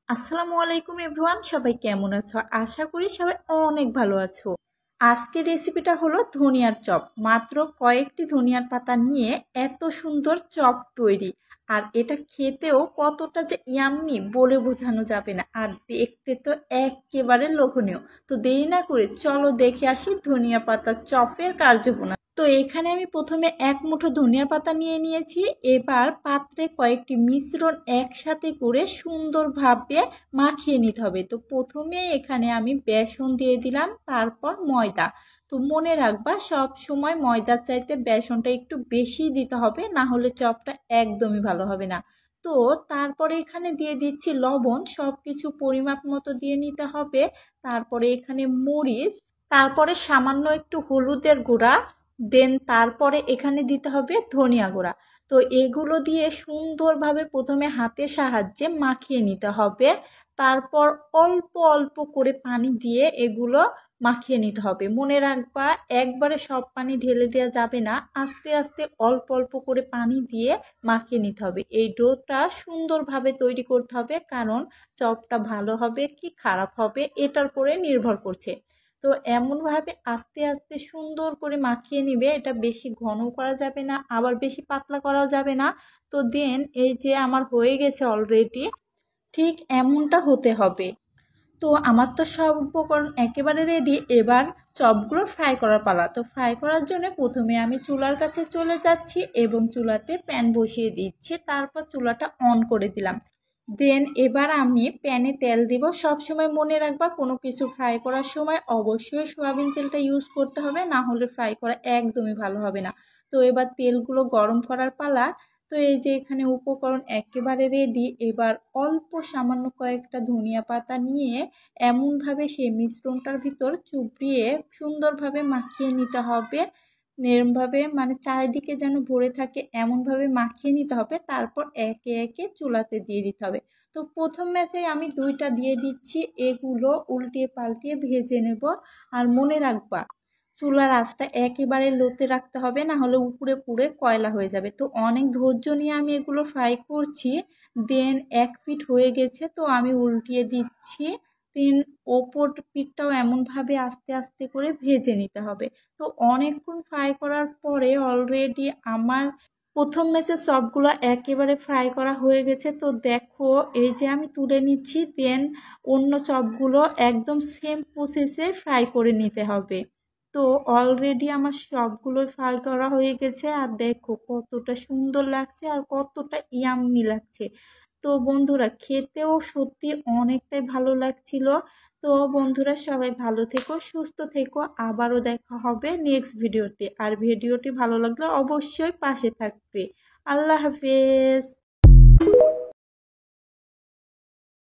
আসসালামু আলাইকুম এভরিওয়ান, সবাই কেমন আছো? আশা করি সবাই অনেক ভালো আছো। আজকের রেসিপিটা হলো ধনিয়ার চপ। মাত্র কয়েকটি ধনিয়ার পাতা নিয়ে এত সুন্দর চপ তৈরি। আর এটা খেতেও কতটা যে ইয়াম্মি বলে বোঝানো যাবে না, আর দেখতে তো একেবারে লোভনীয়। তো দেরি না করে চলো দেখে আসি ধনিয়া পাতা চপের কার্যপ্রণালী। তো এখানে আমি প্রথমে এক মুঠো ধনিয়া পাতা নিয়ে নিয়েছি। এবার পাত্রে কয়েকটি মিশ্রণ একসাথে করে সুন্দরভাবে মাখিয়ে নিতে হবে। তো প্রথমে এখানে আমি বেসন দিয়ে দিলাম, তারপর ময়দা। তো মনে রাখবা, সব সময় ময়দার চাইতে বেসনটা একটু বেশি দিতে হবে, না হলে চপটা একদমই ভালো হবে না। তো তারপরে এখানে দিয়ে দিচ্ছি লবণ, সব কিছু পরিমাপ মতো দিয়ে নিতে হবে। তারপরে এখানে মরিচ, তারপরে সামান্য একটু হলুদের গুঁড়া, তারপরে এখানে দিতে হবে ধনিয়া গুঁড়া। তো এগুলো দিয়ে সুন্দরভাবে প্রথমে হাতের সাহায্যে মাখিয়ে নিতে হবে। তারপর অল্প অল্প করে পানি দিয়ে এগুলো মাখিয়ে নিতে হবে। মনে রাখবা, একবারে সব পানি ঢেলে দেওয়া যাবে না, আস্তে আস্তে অল্প অল্প করে পানি দিয়ে মাখিয়ে নিতে হবে। এই ডোটা সুন্দরভাবে তৈরি করতে হবে, কারণ চপটা ভালো হবে কি খারাপ হবে এটার উপরে নির্ভর করছে। তো এমনভাবে আস্তে আস্তে সুন্দর করে মাখিয়ে নিবে। এটা বেশি ঘন করা যাবে না, আবার বেশি পাতলা করাও যাবে না। তো এই যে আমার হয়ে গেছে অলরেডি, ঠিক এমনটা হতে হবে। তো আমার তো সব উপকরণ একেবারে রেডি। এবার চপগুলো ফ্রাই করার পালা। তো ফ্রাই করার জন্য প্রথমে আমি চুলার কাছে চলে যাচ্ছি এবং চুলাতে প্যান বসিয়ে দিচ্ছি, তারপর চুলাটা অন করে দিলাম। এবার আমি প্যানে তেল দিব। সব সময় মনে রাখবা, কোনো কিছু ফ্রাই করার সময় অবশ্যই সয়াবিন তেলটা ইউজ করতে হবে, না হলে ফ্রাই করা একদমই ভালো হবে না। তো এবার তেলগুলো গরম করার পালা। তো এই যে এখানে উপকরণ একেবারে রেডি। এবার অল্প সামান্য কয়েকটা ধনিয়া পাতা নিয়ে এমনভাবে সেই মিশ্রণটার ভিতর চুবিয়ে সুন্দরভাবে মাখিয়ে নিতে হবে। এরমভাবে মানে চারিদিকে যেন ভরে থাকে এমনভাবে মাখিয়ে নিতে হবে। তারপর একে একে চুলাতে দিয়ে দিতে হবে। তো প্রথম ম্যাচে আমি দুইটা দিয়ে দিচ্ছি, এগুলো উল্টিয়ে পাল্টিয়ে ভেজে নেব। আর মনে রাখবা, চুলার আঁচটা একেবারে লোতে রাখতে হবে, না হলে উপরে পুড়ে কয়লা হয়ে যাবে। তো অনেক ধৈর্য নিয়ে আমি এগুলো ফ্রাই করছি। এক পিঠ হয়ে গেছে, তো আমি উল্টিয়ে দিচ্ছি। দেন ওপর পিঠটাও এমনভাবে আস্তে আস্তে করে ভেজে নিতে হবে। তো অনেকক্ষণ ফ্রাই করার পরে অলরেডি আমার প্রথম ম্যাচের সবগুলো একেবারে ফ্রাই করা হয়ে গেছে। তো দেখো, এই যে আমি তুলে নিচ্ছি। অন্য চপগুলো একদম সেম প্রসেসে ফ্রাই করে নিতে হবে। তো অলরেডি আমার সবগুলো ফ্রাই করা হয়ে গেছে। আর দেখো কতটা সুন্দর লাগছে আর কতটা ইয়াম্মি লাগছে। তো বন্ধুরা, খেতেও সত্যি অনেকটাই ভালো লাগছিল। তো বন্ধুরা, সবাই ভালো থেকো, সুস্থ থেকো। আবারও দেখা হবে নেক্সট ভিডিওতে। আর ভিডিওটি ভালো লাগলে অবশ্যই পাশে থাকবে। আল্লাহ হাফেজ।